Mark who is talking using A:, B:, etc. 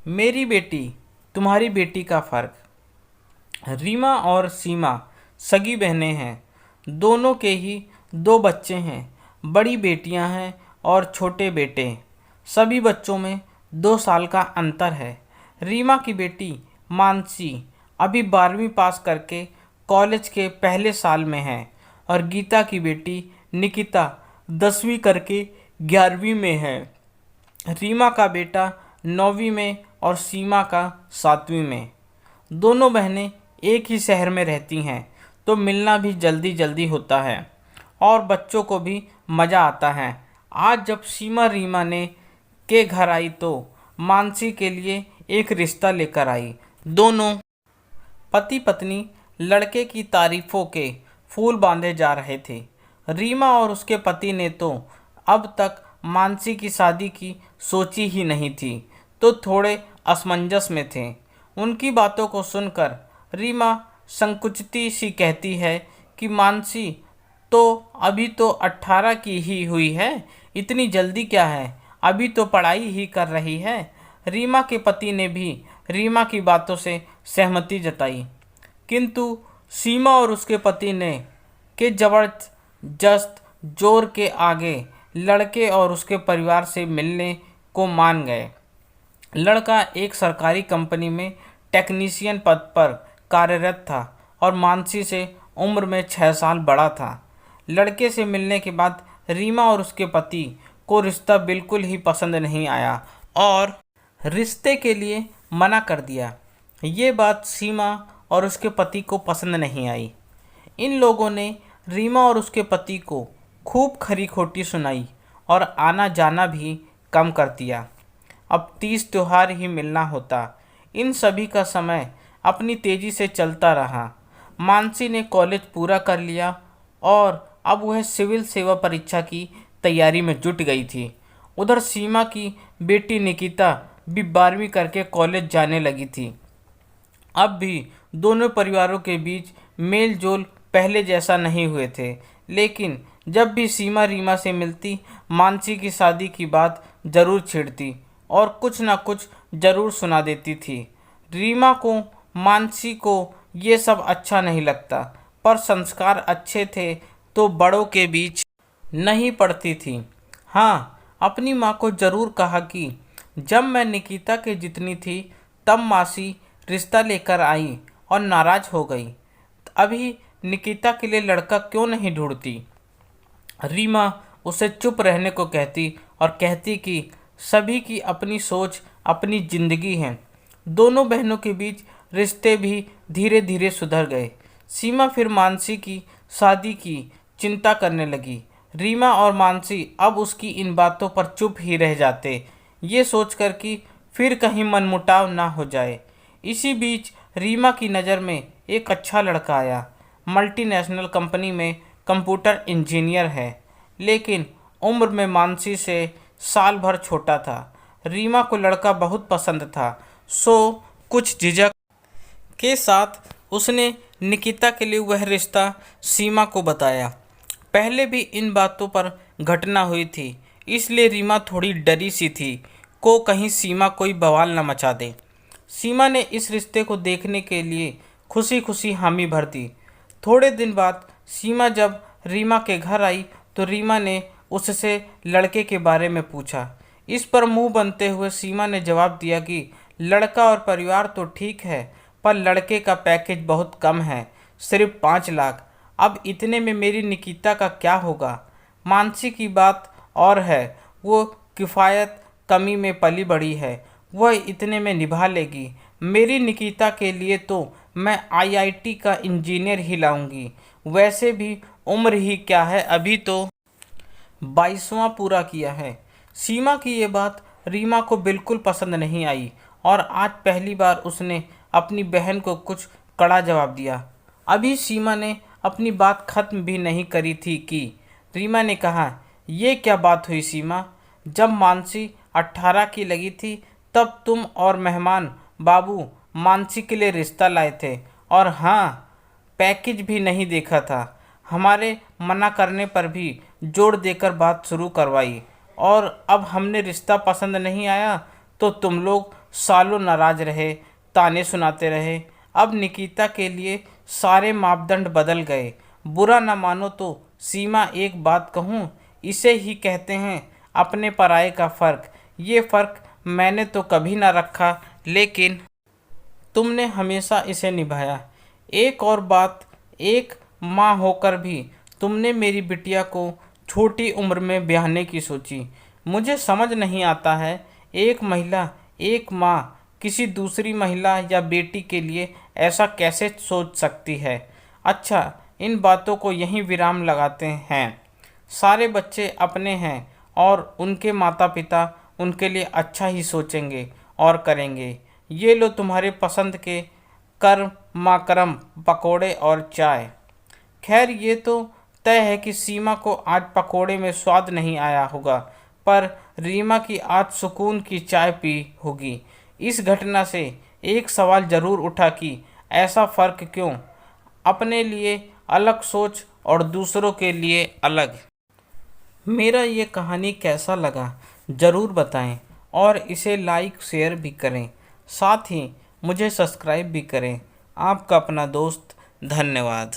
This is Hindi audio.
A: मेरी बेटी तुम्हारी बेटी का फ़र्क। रीमा और सीमा सगी बहनें हैं। दोनों के ही दो बच्चे हैं। बड़ी बेटियां हैं और छोटे बेटे। सभी बच्चों में 2 साल का अंतर है। रीमा की बेटी मानसी अभी 12वीं पास करके कॉलेज के पहले साल में है और गीता की बेटी निकिता 10वीं करके 11वीं में है। रीमा का बेटा 9वीं में और सीमा का 7वीं में। दोनों बहनें एक ही शहर में रहती हैं तो मिलना भी जल्दी जल्दी होता है और बच्चों को भी मज़ा आता है। आज जब सीमा रीमा ने के घर आई तो मानसी के लिए एक रिश्ता लेकर आई। दोनों पति पत्नी लड़के की तारीफ़ों के फूल बांधे जा रहे थे। रीमा और उसके पति ने तो अब तक मानसी की शादी की सोची ही नहीं थी, तो थोड़े असमंजस में थे। उनकी बातों को सुनकर रीमा संकुचिती सी कहती है कि मानसी तो अभी तो 18 की ही हुई है, इतनी जल्दी क्या है, अभी तो पढ़ाई ही कर रही है। रीमा के पति ने भी रीमा की बातों से सहमति जताई, किंतु सीमा और उसके पति ने के जबरदस्त जोर के आगे लड़के और उसके परिवार से मिलने को मान गए। लड़का एक सरकारी कंपनी में टेक्नीशियन पद पर कार्यरत था और मानसी से उम्र में 6 साल बड़ा था। लड़के से मिलने के बाद रीमा और उसके पति को रिश्ता बिल्कुल ही पसंद नहीं आया और रिश्ते के लिए मना कर दिया। ये बात सीमा और उसके पति को पसंद नहीं आई। इन लोगों ने रीमा और उसके पति को खूब खरी खोटी सुनाई और आना जाना भी कम कर दिया। अब 30 त्योहार ही मिलना होता। इन सभी का समय अपनी तेज़ी से चलता रहा। मानसी ने कॉलेज पूरा कर लिया और अब वह सिविल सेवा परीक्षा की तैयारी में जुट गई थी। उधर सीमा की बेटी निकिता भी 12वीं करके कॉलेज जाने लगी थी। अब भी दोनों परिवारों के बीच मेल जोल पहले जैसा नहीं हुए थे, लेकिन जब भी सीमा रीमा से मिलती मानसी की शादी की बात ज़रूर छेड़ती और कुछ ना कुछ ज़रूर सुना देती थी। रीमा को मानसी को ये सब अच्छा नहीं लगता, पर संस्कार अच्छे थे तो बड़ों के बीच नहीं पड़ती थी। हाँ, अपनी माँ को ज़रूर कहा कि जब मैं निकिता के जितनी थी तब मासी रिश्ता लेकर आई और नाराज़ हो गई। अभी निकिता के लिए लड़का क्यों नहीं ढूंढती। रीमा उसे चुप रहने को कहती और कहती कि सभी की अपनी सोच, अपनी ज़िंदगी है। दोनों बहनों के बीच रिश्ते भी धीरे धीरे सुधर गए। सीमा फिर मानसी की शादी की चिंता करने लगी। रीमा और मानसी अब उसकी इन बातों पर चुप ही रह जाते, ये सोचकर कि फिर कहीं मनमुटाव ना हो जाए। इसी बीच रीमा की नज़र में एक अच्छा लड़का आया। मल्टीनेशनल कंपनी में कंप्यूटर इंजीनियर है, लेकिन उम्र में मानसी से साल भर छोटा था। रीमा को लड़का बहुत पसंद था, सो कुछ झिझक के साथ उसने निकिता के लिए वह रिश्ता सीमा को बताया। पहले भी इन बातों पर घटना हुई थी, इसलिए रीमा थोड़ी डरी सी थी को कहीं सीमा कोई बवाल न मचा दे। सीमा ने इस रिश्ते को देखने के लिए खुशी खुशी हामी भर दी। थोड़े दिन बाद सीमा जब रीमा के घर आई तो रीमा ने उससे लड़के के बारे में पूछा। इस पर मुंह बनते हुए सीमा ने जवाब दिया कि लड़का और परिवार तो ठीक है, पर लड़के का पैकेज बहुत कम है, सिर्फ 5 लाख। अब इतने में मेरी निकिता का क्या होगा। मानसी की बात और है, वो किफ़ायत कमी में पली बड़ी है, वह इतने में निभा लेगी। मेरी निकिता के लिए तो मैं आईआईटी का इंजीनियर ही लाऊंगी। वैसे भी उम्र ही क्या है, अभी तो 22वां पूरा किया है। सीमा की ये बात रीमा को बिल्कुल पसंद नहीं आई और आज पहली बार उसने अपनी बहन को कुछ कड़ा जवाब दिया। अभी सीमा ने अपनी बात खत्म भी नहीं करी थी कि रीमा ने कहा, ये क्या बात हुई सीमा, जब मानसी 18 की लगी थी तब तुम और मेहमान बाबू मानसी के लिए रिश्ता लाए थे और हाँ, पैकेज भी नहीं देखा था। हमारे मना करने पर भी जोर देकर बात शुरू करवाई और अब हमने रिश्ता पसंद नहीं आया तो तुम लोग सालों नाराज रहे, ताने सुनाते रहे। अब निकिता के लिए सारे मापदंड बदल गए। बुरा न मानो तो सीमा, एक बात कहूँ, इसे ही कहते हैं अपने पराये का फ़र्क। ये फ़र्क मैंने तो कभी ना रखा, लेकिन तुमने हमेशा इसे निभाया। एक और बात, एक माँ होकर भी तुमने मेरी बिटिया को छोटी उम्र में ब्याहने की सोची। मुझे समझ नहीं आता है, एक महिला, एक माँ किसी दूसरी महिला या बेटी के लिए ऐसा कैसे सोच सकती है। अच्छा, इन बातों को यहीं विराम लगाते हैं। सारे बच्चे अपने हैं और उनके माता पिता उनके लिए अच्छा ही सोचेंगे और करेंगे। ये लो तुम्हारे पसंद के कर्माक्रम पकोड़े और चाय। खैर, ये तो तय है कि सीमा को आज पकोड़े में स्वाद नहीं आया होगा, पर रीमा की आज सुकून की चाय पी होगी। इस घटना से एक सवाल ज़रूर उठा कि ऐसा फ़र्क क्यों, अपने लिए अलग सोच और दूसरों के लिए अलग। मेरा ये कहानी कैसा लगा ज़रूर बताएं और इसे लाइक शेयर भी करें, साथ ही मुझे सब्सक्राइब भी करें। आपका अपना दोस्त, धन्यवाद।